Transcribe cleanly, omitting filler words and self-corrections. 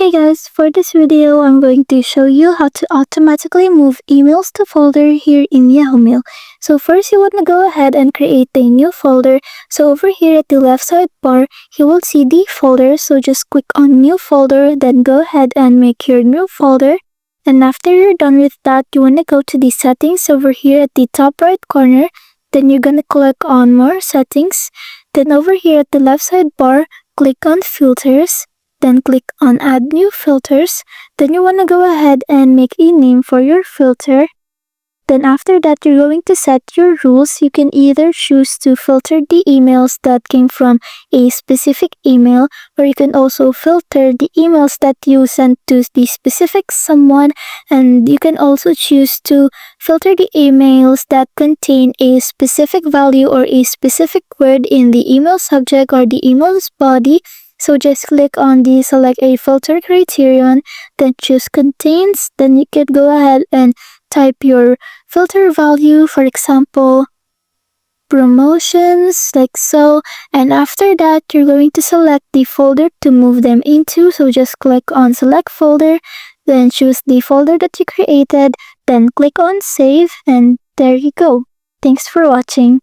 Hey guys, for this video, I'm going to show you how to automatically move emails to folder here in Yahoo Mail. So first, you want to go ahead and create a new folder. So over here at the left side bar, you will see the folder. So just click on new folder, then go ahead and make your new folder. And after you're done with that, you want to go to the settings over here at the top right corner. Then you're going to click on more settings. Then over here at the left side bar, click on filters. Then click on add new filters. Then you want to go ahead and make a name for your filter. Then after that, you're going to set your rules. You can either choose to filter the emails that came from a specific email, or you can also filter the emails that you sent to the specific someone, and you can also choose to filter the emails that contain a specific value or a specific word in the email subject or the email's body. So just click on the select a filter criterion, then choose contains. Then you can go ahead and type your filter value, for example, promotions, like so. And after that, you're going to select the folder to move them into. So just click on select folder, then choose the folder that you created, then click on save, and there you go. Thanks for watching.